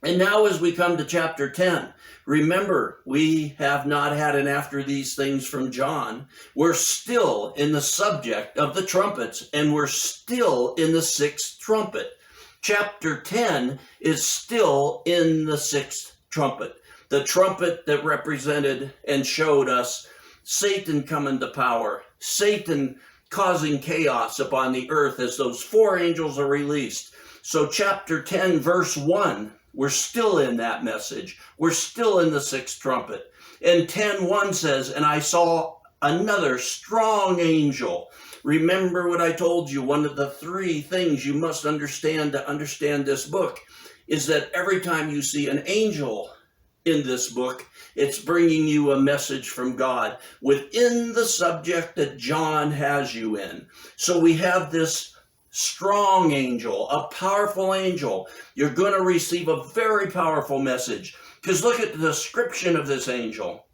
And now as we come to chapter 10, remember, we have not had an after these things from John. We're still in the subject of the trumpets, and we're still in the sixth trumpet. Chapter 10 is still in the sixth trumpet, the trumpet that represented and showed us Satan coming to power, Satan causing chaos upon the earth as those four angels are released. So chapter 10, verse 1, we're still in that message. We're still in the sixth trumpet. And 10:1 says, and I saw another strong angel. Remember what I told you, one of the three things you must understand to understand this book is that every time you see an angel in this book, it's bringing you a message from God within the subject that John has you in. So we have this strong angel, a powerful angel. You're going to receive a very powerful message, because look at the description of this angel.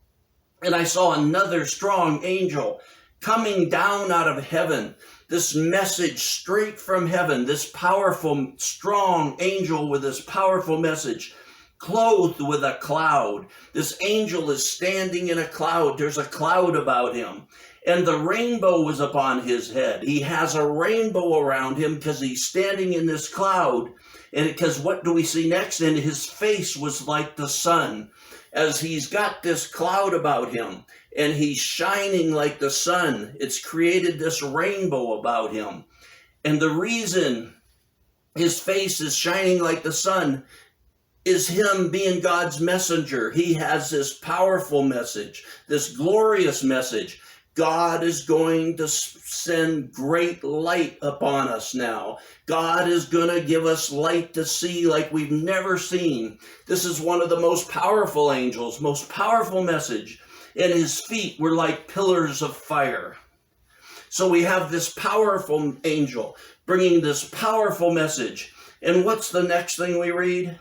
And I saw another strong angel coming down out of heaven. This message straight from heaven, this powerful, strong angel with this powerful message, clothed with a cloud. This angel is standing in a cloud. There's a cloud about him. And the rainbow was upon his head. He has a rainbow around him because he's standing in this cloud. And because what do we see next? And his face was like the sun, as he's got this cloud about him and he's shining like the sun. It's created this rainbow about him. And the reason his face is shining like the sun is him being God's messenger. He has this powerful message, this glorious message. God is going to send great light upon us now. God is going to give us light to see like we've never seen. This is one of the most powerful angels, most powerful message. And his feet were like pillars of fire. So we have this powerful angel bringing this powerful message. And what's the next thing we read?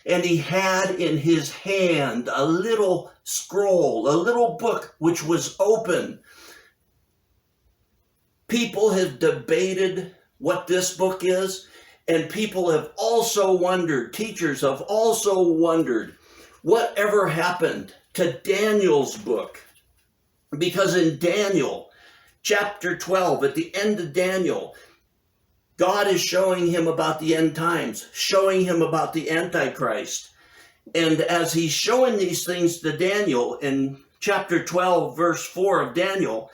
And he had in his hand a little scroll, a little book, which was open. People have debated what this book is, and people have also wondered, teachers have also wondered, whatever happened to Daniel's book? Because in Daniel, chapter 12, at the end of Daniel, God is showing him about the end times, showing him about the antichrist. And as he's showing these things to Daniel, in chapter 12, verse 4 of Daniel,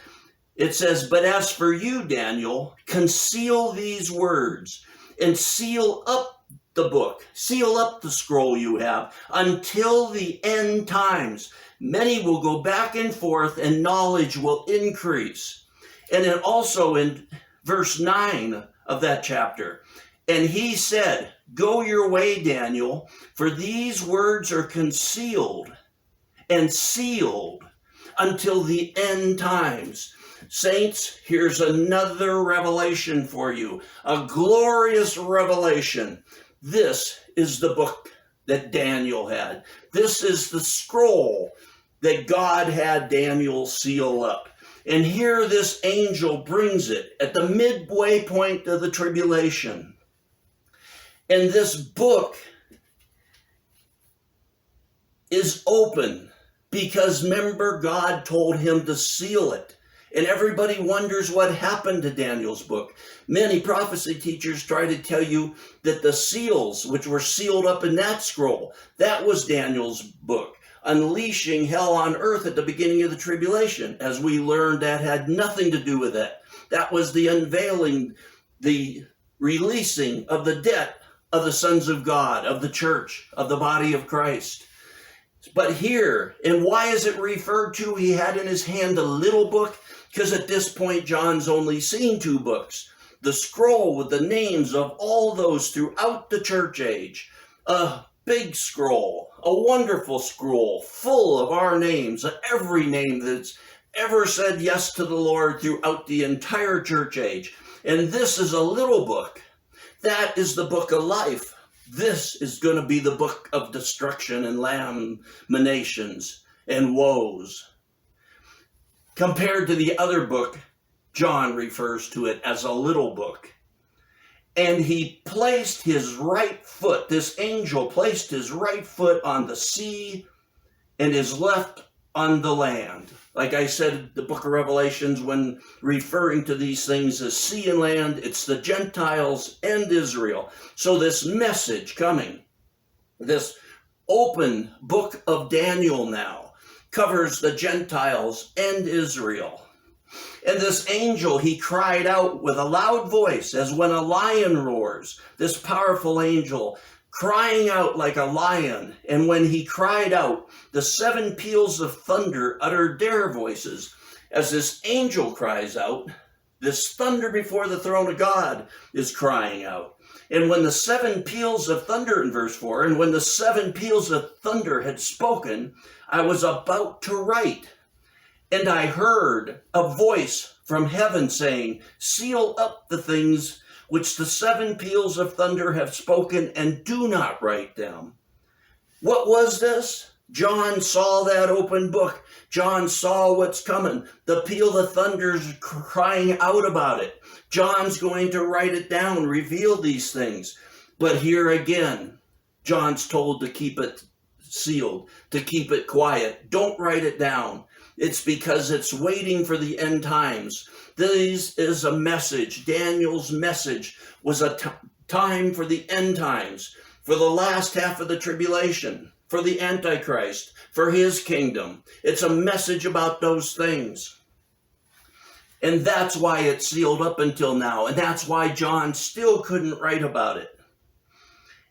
it says, but as for you, Daniel, conceal these words and seal up the book, seal up the scroll you have until the end times. Many will go back and forth and knowledge will increase. And then also in verse 9 of that chapter, and he said, go your way, Daniel, for these words are concealed and sealed until the end times. Saints, here's another revelation for you, a glorious revelation. This is the book that Daniel had. This is the scroll that God had Daniel seal up. And here this angel brings it at the midway point of the tribulation. And this book is open because remember, God told him to seal it. And everybody wonders what happened to Daniel's book. Many prophecy teachers try to tell you that the seals, which were sealed up in that scroll, that was Daniel's book, unleashing hell on earth at the beginning of the tribulation. As we learned, that had nothing to do with it. That was the unveiling, the releasing of the debt of the sons of God, of the church, of the body of Christ. But here, and why is it referred to? He had in his hand a little book, because at this point, John's only seen two books. The scroll with the names of all those throughout the church age. A big scroll, a wonderful scroll, full of our names, every name that's ever said yes to the Lord throughout the entire church age. And this is a little book. That is the book of life. This is going to be the book of destruction and lamentations and woes. Compared to the other book, John refers to it as a little book. And he placed his right foot, this angel placed his right foot on the sea and his left on the land. Like I said, the book of Revelations, when referring to these things as sea and land, it's the Gentiles and Israel. So this message coming, this open book of Daniel now, covers the Gentiles and Israel. And this angel, he cried out with a loud voice, as when a lion roars, this powerful angel crying out like a lion. And when he cried out, the 7 peals of thunder uttered their voices. As this angel cries out, this thunder before the throne of God is crying out. And when the 7 peals of thunder, in verse 4, and when the 7 peals of thunder had spoken, I was about to write. And I heard a voice from heaven saying, seal up the things which the 7 peals of thunder have spoken, and do not write them. What was this? John saw that open book. John saw what's coming. The peal of thunder's crying out about it. John's going to write it down, reveal these things. But here again, John's told to keep it sealed, to keep it quiet. Don't write it down. It's because it's waiting for the end times. This is a message. Daniel's message was a time for the end times, for the last half of the tribulation, for the antichrist, for his kingdom. It's a message about those things. And that's why it's sealed up until now. And that's why John still couldn't write about it.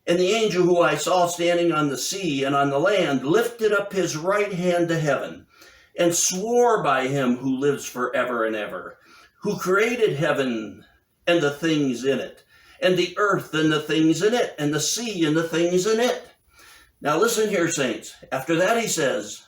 And the angel who I saw standing on the sea and on the land lifted up his right hand to heaven and swore by him who lives forever and ever, who created heaven and the things in it, and the earth and the things in it, and the sea and the things in it. Now listen here, saints. After that he says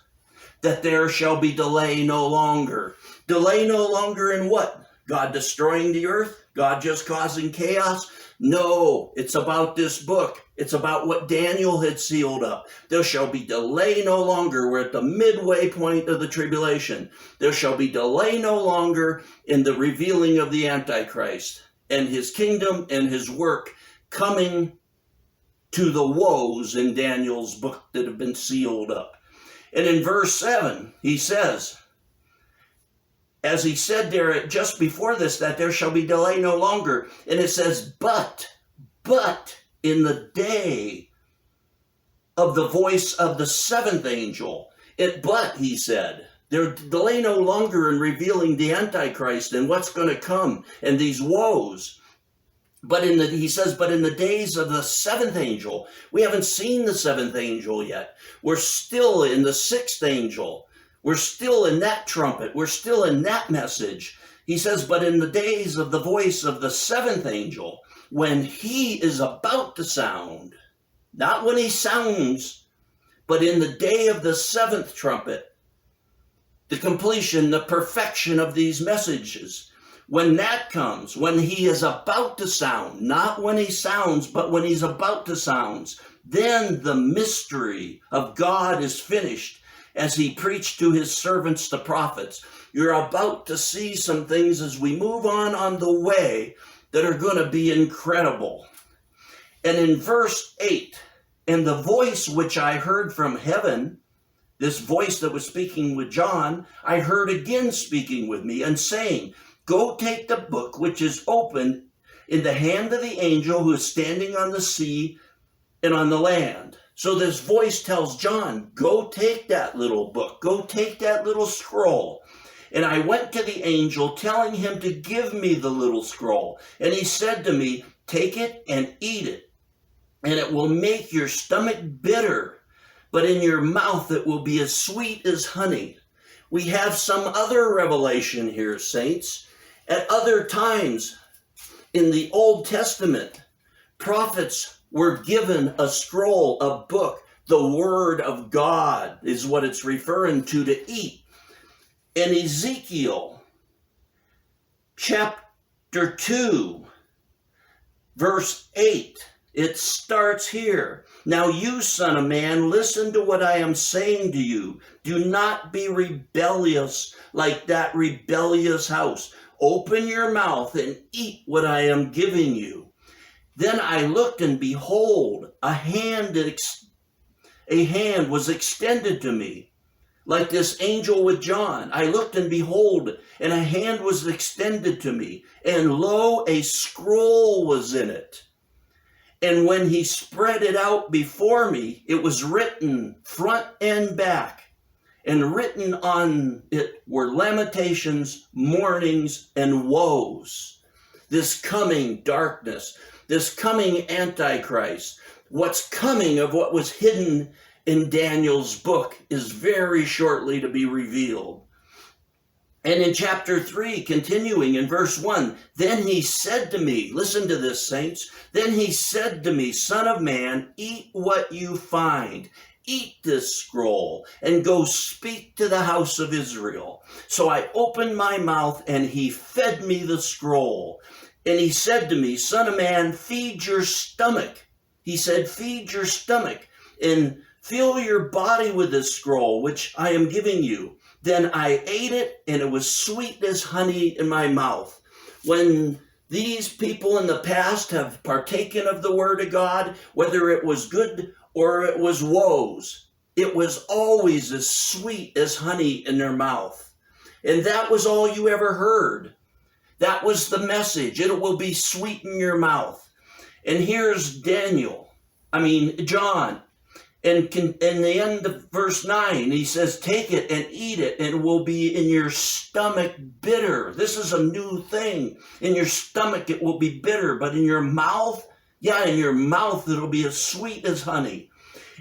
that there shall be delay no longer. Delay no longer in what? God destroying the earth? God just causing chaos? No, it's about this book. It's about what Daniel had sealed up. There shall be delay no longer. We're at the midway point of the tribulation. There shall be delay no longer in the revealing of the Antichrist and his kingdom and his work coming to the woes in Daniel's book that have been sealed up. And in verse 7, he says, as he said there just before this, that there shall be delay no longer. And it says, but in the day of the voice of the 7th angel, he said, there delay no longer in revealing the Antichrist and what's going to come and these woes. He says, but in the days of the 7th angel, we haven't seen the 7th angel yet. We're still in the 6th angel. We're still in that trumpet. We're still in that message. He says, but in the days of the voice of the 7th angel, when he is about to sound, not when he sounds, but in the day of the 7th trumpet, the completion, the perfection of these messages, when that comes, when he is about to sound, not when he sounds, but when he's about to sound, then the mystery of God is finished, as he preached to his servants, the prophets. You're about to see some things as we move on the way that are going to be incredible. And in verse 8, and the voice which I heard from heaven, this voice that was speaking with John, I heard again speaking with me and saying, go take the book which is open in the hand of the angel who is standing on the sea and on the land. So this voice tells John, go take that little book, go take that little scroll. And I went to the angel telling him to give me the little scroll. And he said to me, take it and eat it, and it will make your stomach bitter, but in your mouth it will be as sweet as honey. We have some other revelation here, saints. At other times in the Old Testament, prophets were given a scroll, a book. The Word of God is what it's referring to eat. In Ezekiel chapter 2, verse 8, it starts here. Now you, son of man, listen to what I am saying to you. Do not be rebellious like that rebellious house. Open your mouth and eat what I am giving you. Then I looked, and behold, a hand was extended to me, like this angel with John. I looked, and behold, and a hand was extended to me, and lo, a scroll was in it. And when he spread it out before me, it was written front and back, and written on it were lamentations, mournings, and woes. This coming darkness, this coming antichrist, what's coming of what was hidden in Daniel's book is very shortly to be revealed. And in chapter 3, continuing in verse 1, then he said to me, listen to this, saints, then he said to me, Son of man, eat what you find. Eat this scroll and go speak to the house of Israel. So I opened my mouth, and he fed me the scroll. And he said to me, Son of man, feed your stomach. He said, feed your stomach and fill your body with this scroll, which I am giving you. Then I ate it, and it was sweet as honey in my mouth. When these people in the past have partaken of the word of God, whether it was good or it was woes, it was always as sweet as honey in their mouth. And that was all you ever heard. That was the message. It will be sweet in your mouth. And here's John. And in the end of verse 9, he says, take it and eat it, and it will be in your stomach bitter. This is a new thing. In your stomach, it will be bitter, but in your mouth, in your mouth, it'll be as sweet as honey.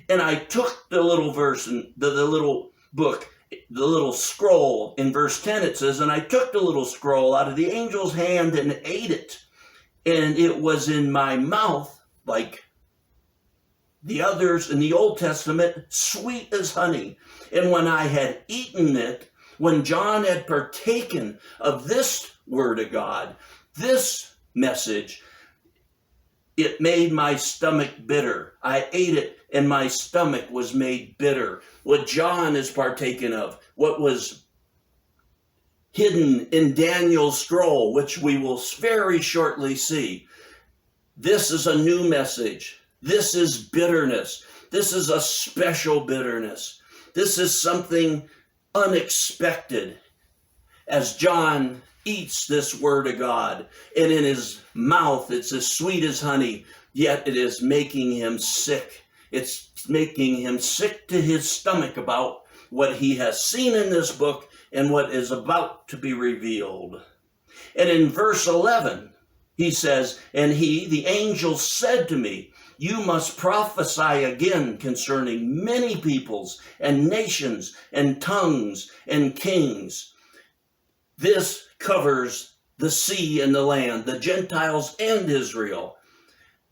And I took the little verse, and the little book, the little scroll. In verse 10, it says, and I took the little scroll out of the angel's hand and ate it. And it was in my mouth like the others in the Old Testament, sweet as honey. And when I had eaten it, when John had partaken of this word of God, this message, it made my stomach bitter. I ate it, and my stomach was made bitter. What John is partaken of, what was hidden in Daniel's scroll, which we will very shortly see. This is a new message. This is bitterness. This is a special bitterness. This is something unexpected as John eats this word of God. And in his mouth, it's as sweet as honey, yet it is making him sick. It's making him sick to his stomach about what he has seen in this book and what is about to be revealed. And in verse 11, he says, and he, the angel, said to me, you must prophesy again concerning many peoples and nations and tongues and kings. This covers the sea and the land, the Gentiles and Israel.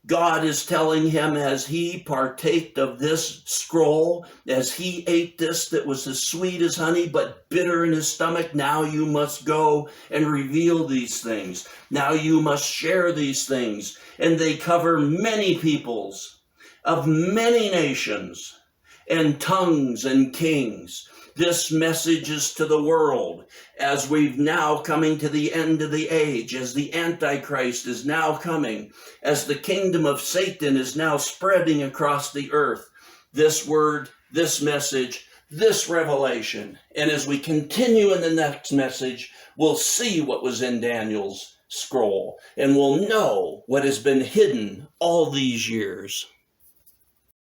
God is telling him as he partaked of this scroll, as he ate this that was as sweet as honey but bitter in his stomach, now you must go and reveal these things. Now you must share these things. And they cover many peoples of many nations and tongues and kings. This message is to the world as we've now coming to the end of the age, as the Antichrist is now coming, as the kingdom of Satan is now spreading across the earth. This word, this message, this revelation. And as we continue in the next message, we'll see what was in Daniel's scroll, and we'll know what has been hidden all these years.